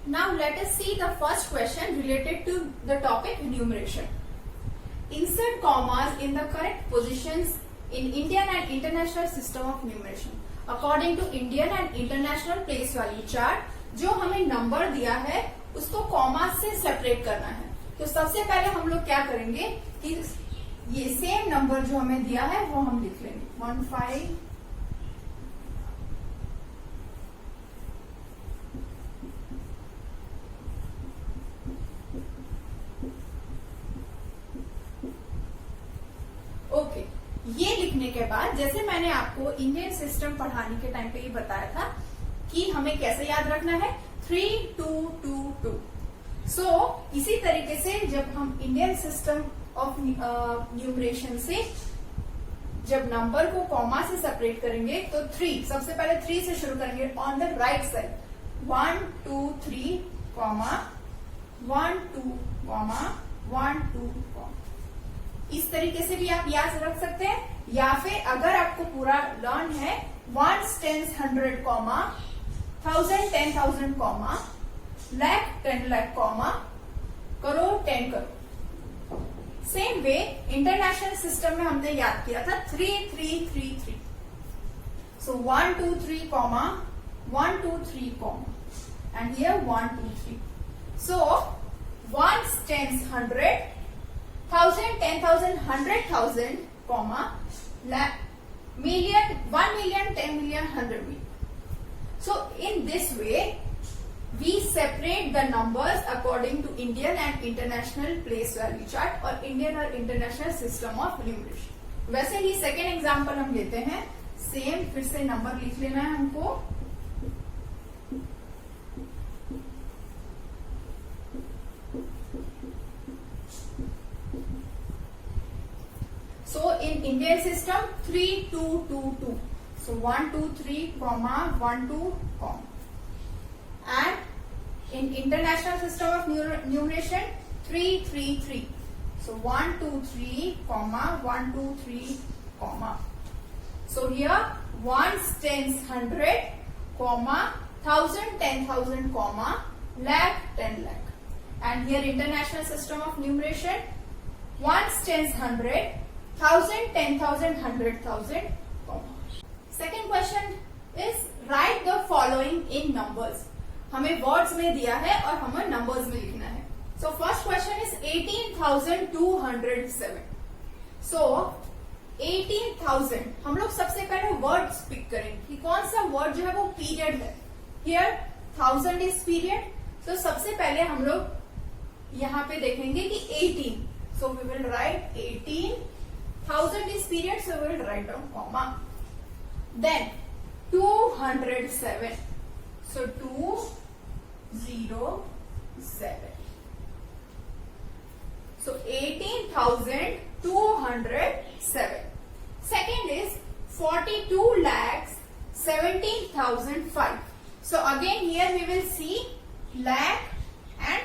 Now let us see the first question related to the topic enumeration. Insert commas in the correct positions in Indian and international system of numeration. According to Indian and international place value chart, जो हमें number दिया है उसको comma से separate करना है. तो सबसे पहले हम लोग क्या करेंगे कि ये सेम नंबर जो हमें दिया है वो हम लिख लेंगे 15. ओके, ये लिखने के बाद जैसे मैंने आपको इंडियन सिस्टम पढ़ाने के टाइम पे ये बताया था कि हमें कैसे याद रखना है 3 2 2 2. सो इसी तरीके से जब हम इंडियन सिस्टम ऑफ न्यूमरेशन से जब नंबर को कॉमा से सेपरेट करेंगे तो 3 सबसे पहले 3 से शुरू करेंगे on the right side 1 2 3 comma 1 2 comma 1 2 comma. इस तरीके से भी आप याद रख सकते हैं, या फिर अगर आपको पूरा लर्न है 1 10 100 comma 1000 10,000 comma lakh 10 lakh comma crore 10 crore. Same way international system में हमने याद किया था 3 3 3 3. सो 1 2 3 comma 1 2 3 comma and here 1 2 3. So 1 10 100 1000 10,000 100,000 comma lakh million 1 million 10 million 100 million. So in this way we separate the numbers according to Indian and international place value chart और Indian और international system of numeration. वैसे ही second example हम लेते हैं. Same फिर से number लिख लेना है हमको. So in Indian system 3 2 2 2. So 1 2 3 comma 1 2 comma. And in international system of numeration 3 3 3. So 1 2 3 comma 1 2 3 comma. So here 1 10 100 comma 1000 10,000 comma lakh 10 lakh. And here international system of numeration 1 10 100 1000 10,000 100,000 comma. Second question is write the following in numbers. हमें words में दिया है और हमें numbers में लिखना है. So first question is 18,207. सो 18,000 हम लोग सबसे पहले वर्ड्स पिक करेंगे कि कौन सा वर्ड जो है वो पीरियड है. Here 1000 is period. तो सबसे पहले हम लोग यहाँ पे देखेंगे कि 18. So we will write 18. 1000 is period, so we will write down comma. Then 207. So 207. So 18,207. Second is 42 lakhs 17,005. So again here we will see lakh and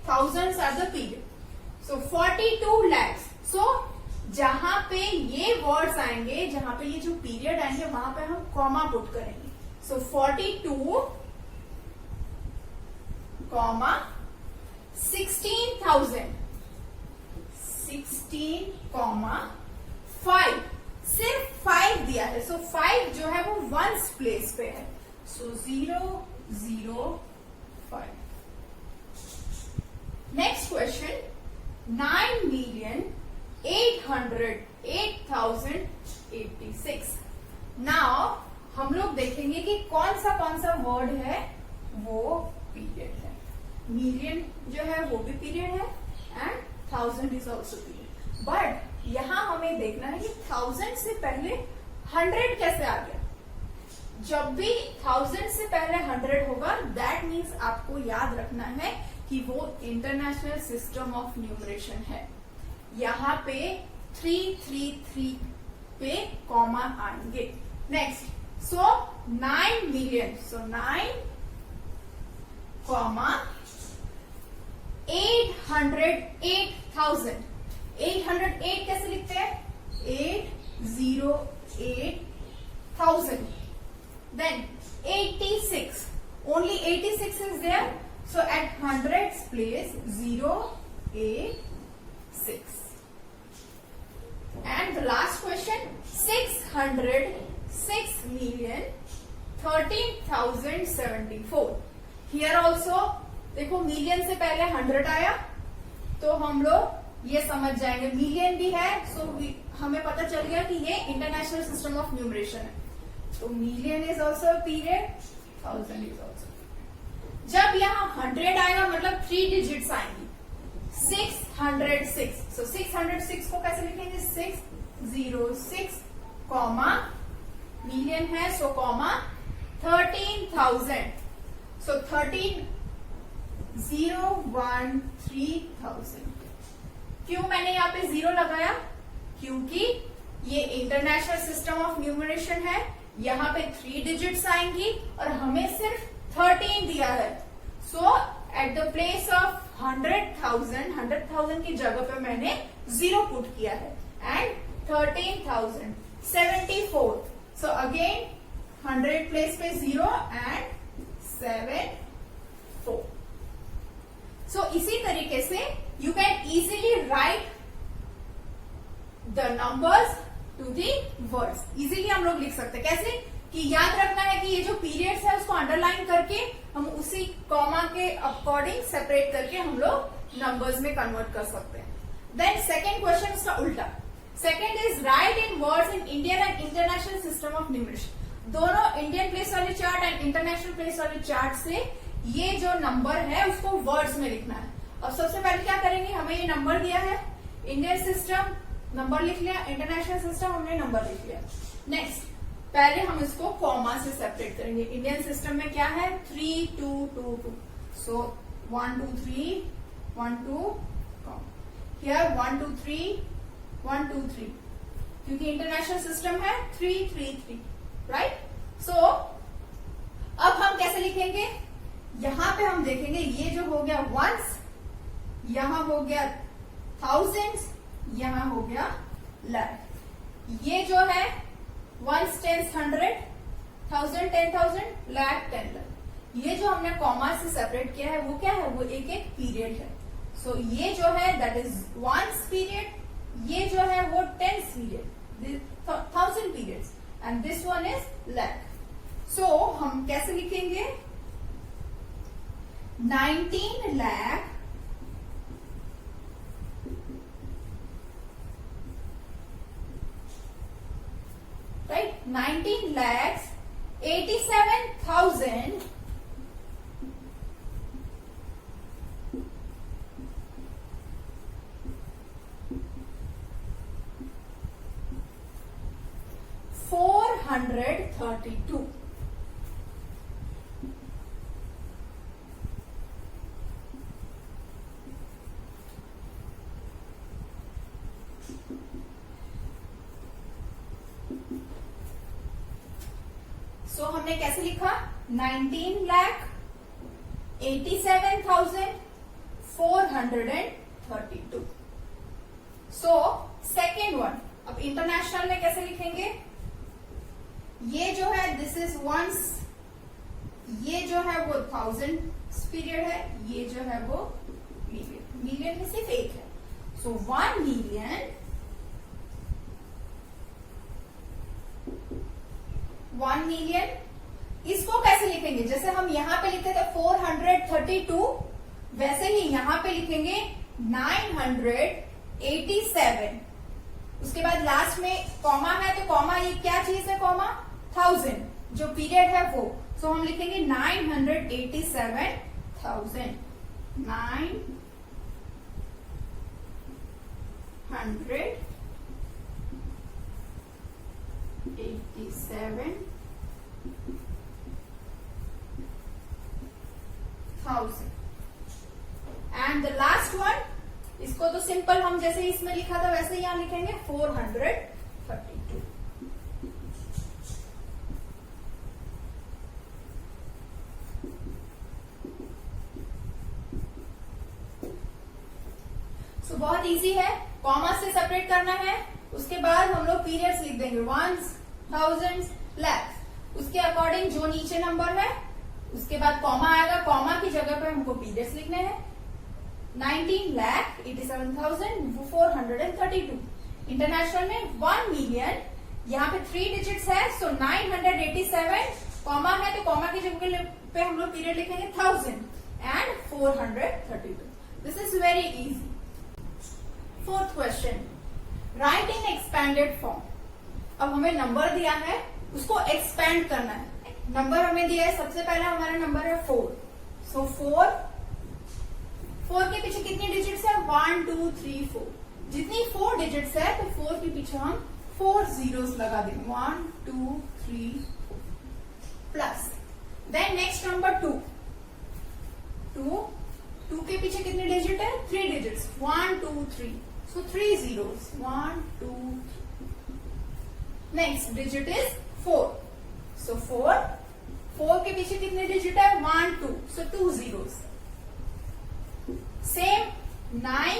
thousands are the period. So 42 lakhs. So जहां पे ये words आएंगे, जहां पे ये जो period आएंगे वहां पे हम कॉमा पुट करेंगे. सो 42 कॉमा 16,000 16 कॉमा 5. सिर्फ 5 दिया है. सो 5 जो है वो वंस प्लेस पे है. सो 0 0 5. Next question 9,808,086. नाउ हम लोग देखेंगे कि कौन सा वर्ड है वो पीरियड है. मिलियन जो है वो भी पीरियड है and 1000 is also period. But यहां हमें देखना है कि 1000 से पहले 100 कैसे आ गया. जब भी 1000 से पहले 100 होगा दैट मीन्स आपको याद रखना है कि वो इंटरनेशनल सिस्टम ऑफ न्यूमरेशन है. यहाँ पे 333 पे कॉमा आएंगे. Next so 9 million. So 9 comma 808,000. 808 कैसे लिखते हैं 808,000. Then 86. Only 86 is there. So at hundreds place 0, 8, 6. And the last question 606,13,074. Here also देखो मिलियन से पहले 100 आया तो हम लोग ये समझ जाएंगे मिलियन भी है सो हमें पता चल गया कि ये इंटरनेशनल सिस्टम ऑफ न्यूमरेशन है. तो million is also period, 1000 is also. जब यहाँ 100 आएगा मतलब 3 डिजिट्स आएंगी. 606. सो 606 को कैसे लिखेंगे? 606 कॉमा मिलियन है सो कॉमा 13,000. सो 13,013,000. क्यों मैंने यहाँ पे 0 लगाया? क्योंकि ये इंटरनेशनल सिस्टम ऑफ न्यूमरेशन है. यहाँ पे 3 डिजिट्स आएंगी और हमें सिर्फ 13 दिया है. सो एट द प्लेस ऑफ 100,000 की जगह पे मैंने 0 पुट किया है. एंड 13,074. सो अगेन 100 प्लेस पे 0 एंड 7, 4. सो इसी तरीके से you can easily write the numbers to the words. Easily हम लोग लिख सकते हैं. कैसे? कि याद रखना है कि ये जो पीरियड्स है उसको अंडरलाइन करके हम उसी कॉमा के अकॉर्डिंग सेपरेट करके हम लोग नंबर्स में कन्वर्ट कर सकते हैं. देन सेकेंड क्वेश्चन उसका उल्टा. Second is right in words in Indian and international system of numeration. दोनों इंडियन प्लेस वाले चार्ट एंड इंटरनेशनल प्लेस वाले चार्ट से ये जो नंबर है उसको वर्ड्स में लिखना है. अब सबसे पहले क्या करेंगे? हमें ये नंबर दिया है. इंडियन सिस्टम नंबर लिख लिया, इंटरनेशनल सिस्टम हमने नंबर लिख लिया. नेक्स्ट पहले हम इसको कॉमा से सेपरेट करेंगे. इंडियन सिस्टम में क्या है? 3, 2, 2, 2. सो 1, 2, 3, 1, 2, हियर 1, 2, 3, 1, 2, 3. क्योंकि इंटरनेशनल सिस्टम है 3, 3, 3. राइट? सो अब हम कैसे लिखेंगे? यहां पे हम देखेंगे ये जो हो गया वंस, यहां हो गया थाउजेंड्स, यहां हो गया लाख. ये जो है वंस 10, 100, 1000, 10,000, लाख 10 लाख. ये जो हमने कॉमा से सेपरेट किया है वो क्या है? वो एक एक पीरियड है. सो ये जो है दैट इज वंस पीरियड, ये जो है वो 10 period, 1000 periods, and this one is lakh. So हम कैसे लिखेंगे? 19 लाख 19 lakhs 87,000 432. सो हमने कैसे लिखा? 19,87,432. So second one. अब इंटरनेशनल में कैसे लिखेंगे? ये जो है दिस इज वंस, ये जो है वो 1000 पीरियड है, ये जो है वो मिलियन. मिलियन में सिर्फ एक है. सो 1 मिलियन 1 मिलियन. इसको कैसे लिखेंगे? जैसे हम यहां पे लिखते थे 432, वैसे ही यहां पे लिखेंगे 987. उसके बाद लास्ट में कॉमा है तो कॉमा ये क्या चीज है? कॉमा 1000 जो पीरियड है वो. सो हम लिखेंगे 987,000. 987,000. एंड द लास्ट वन, इसको तो सिंपल हम जैसे इसमें लिखा था वैसे यहां लिखेंगे 432. सो बहुत इजी है. कॉमा से सेपरेट करना है. उसके बाद हम लोग पीरियड्स लिख देंगे वंस, थाउजेंड्स, लैक्स. उसके अकॉर्डिंग जो नीचे नंबर है उसके बाद कॉमा आएगा, कॉमा की जगह पे हमको पीरियड्स लिखने हैं। 19,87,432। इंटरनेशनल में 1 मिलियन, यहाँ पे 3 डिजिट्स है, सो 987, कॉमा है तो कॉमा की जगह पे हम लोग पीरियड लिखेंगे 1000 and 432। This is very easy. Fourth question, write in expanded form. अब हमें नंबर दिया है, उसको एक्सपैंड करना है। नंबर हमें दिया है, सबसे पहला हमारा नंबर है 4, सो 4 के पीछे कितनी डिजिट्स है? 1 2 3 4। जितनी 4 डिजिट्स है तो 4 के पीछे हम 4 जीरोस लगा देंगे। 1 2 3 4 प्लस देन नेक्स्ट नंबर 2 के पीछे कितने डिजिट है? 3 digits, 1 2 3, so 3 zeros, 1 2 3। Next digit is 4, सो 4 के पीछे कितने डिजिट है? 1 2, सो 2 zeros। सेम 9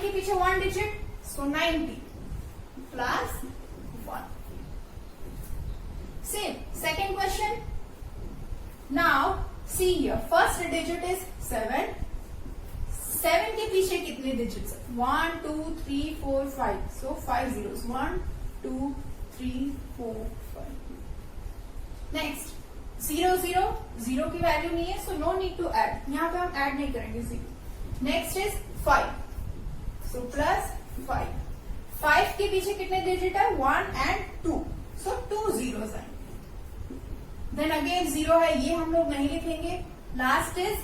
के पीछे 1 digit, so 90 plus 1। Same second question. Now see here, first digit is 7 के पीछे कितने डिजिट्स? 1 2 3 4 5, सो 5 zeros, 1 2 3 4 5। नेक्स्ट 0 की वैल्यू नहीं है, so no need to add, यहाँ पे हम ऐड नहीं करेंगे 0। नेक्स्ट इज 5, सो प्लस 5 के पीछे कितने डिजिट है? 1 एंड 2, सो 2 zeros आएंगे। देन अगेन 0 है, ये हम लोग नहीं लिखेंगे। लास्ट इज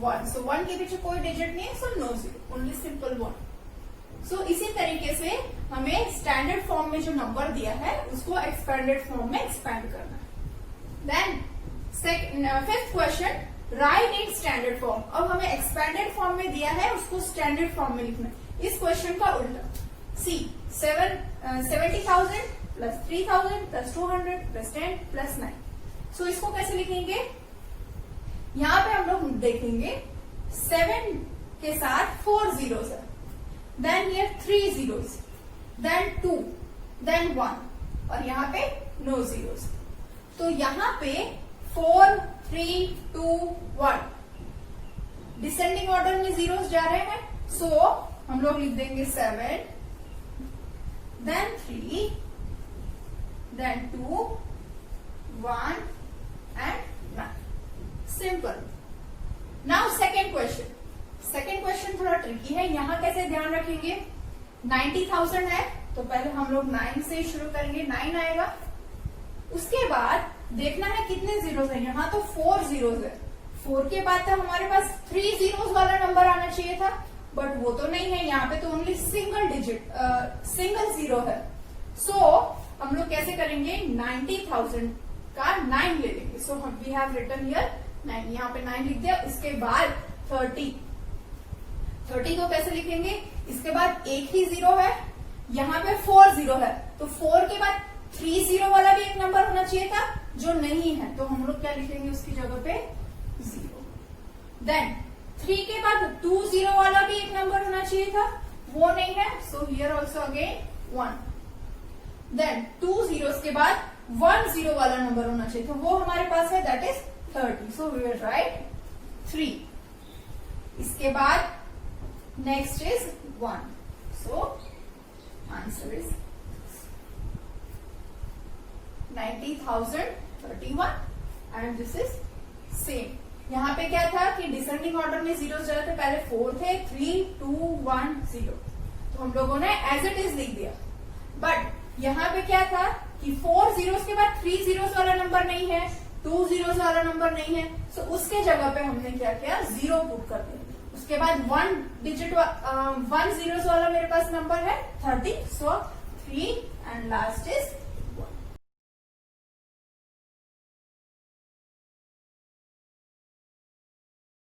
1, सो 1 के पीछे कोई डिजिट नहीं है, सो नो 0, ओनली सिंपल 1। सो इसी तरीके से हमें स्टैंडर्ड फॉर्म में जो नंबर दिया है उसको एक्सपेंडेड फॉर्म में एक्सपेंड करना है। Then fifth question, write in standard form. अब हमें एक्सपेंडेड फॉर्म में दिया है, उसको स्टैंडर्ड फॉर्म में लिखना है। इस क्वेश्चन का उल्टा, सी 70,000 प्लस 3,000 प्लस 200 प्लस 10 प्लस 9। सो इसको कैसे लिखेंगे? यहां पे हम लोग देखेंगे 7 के साथ 4 zeros है, then here 3 zeros, then 2, then 1 और यहाँ पे नो zeros। तो यहाँ पे 4 3 2 1 डिसेंडिंग ऑर्डर में जीरोस जा रहे हैं, सो हम लोग लिख देंगे 7, then 3, then 2 1 and 9। Simple. Now second question थोड़ा ट्रिकी है। यहाँ कैसे ध्यान रखेंगे? 90,000 है तो पहले हम लोग 9 से शुरू करेंगे, 9 आएगा। उसके बाद देखना है कितने जीरोस हैं। यहाँ तो 4 zeros है, 4 के बाद तो हमारे पास 3 zeros वाला नंबर आना चाहिए था, बट वो तो नहीं है। यहाँ पे तो ओनली सिंगल जीरो है। सो हम लोग कैसे करेंगे? 90,000 का 9 ले लेंगे। So we have written here 9, यहाँ पे 9 लिख दिया। उसके बाद 30 को कैसे लिखेंगे? इसके बाद एक ही जीरो है, यहाँ पे 4 0 है, तो 4 के बाद 3 0 वाला भी एक नंबर होना चाहिए था, जो नहीं है, तो हम लोग क्या लिखेंगे उसकी जगह पे? 0। देन 3 के बाद 2 0 वाला भी एक नंबर होना चाहिए था, वो नहीं है, so here also again 1। Then 2 zeros के बाद 1 0 वाला नंबर होना चाहिए था, वो हमारे पास है, that is 30। So we will write 3। इसके बाद next is 1, so answer is 90,031 and this is same. यहाँ पे क्या था कि डिसेंडिंग ऑर्डर में जीरोस जा रहे थे, पहले 4 थे, 3 2 1 0, तो हम लोगों ने एज इट इज लिख दिया। बट यहाँ पे क्या था कि 4 zeros के बाद 3 zeros वाला नंबर नहीं है, 2 zeros वाला नंबर नहीं है, सो उसके जगह पे हमने क्या किया? 0 पुट कर दिया। उसके बाद 1 zeros वाला मेरे पास नंबर है 30, सो 3 एंड लास्ट इज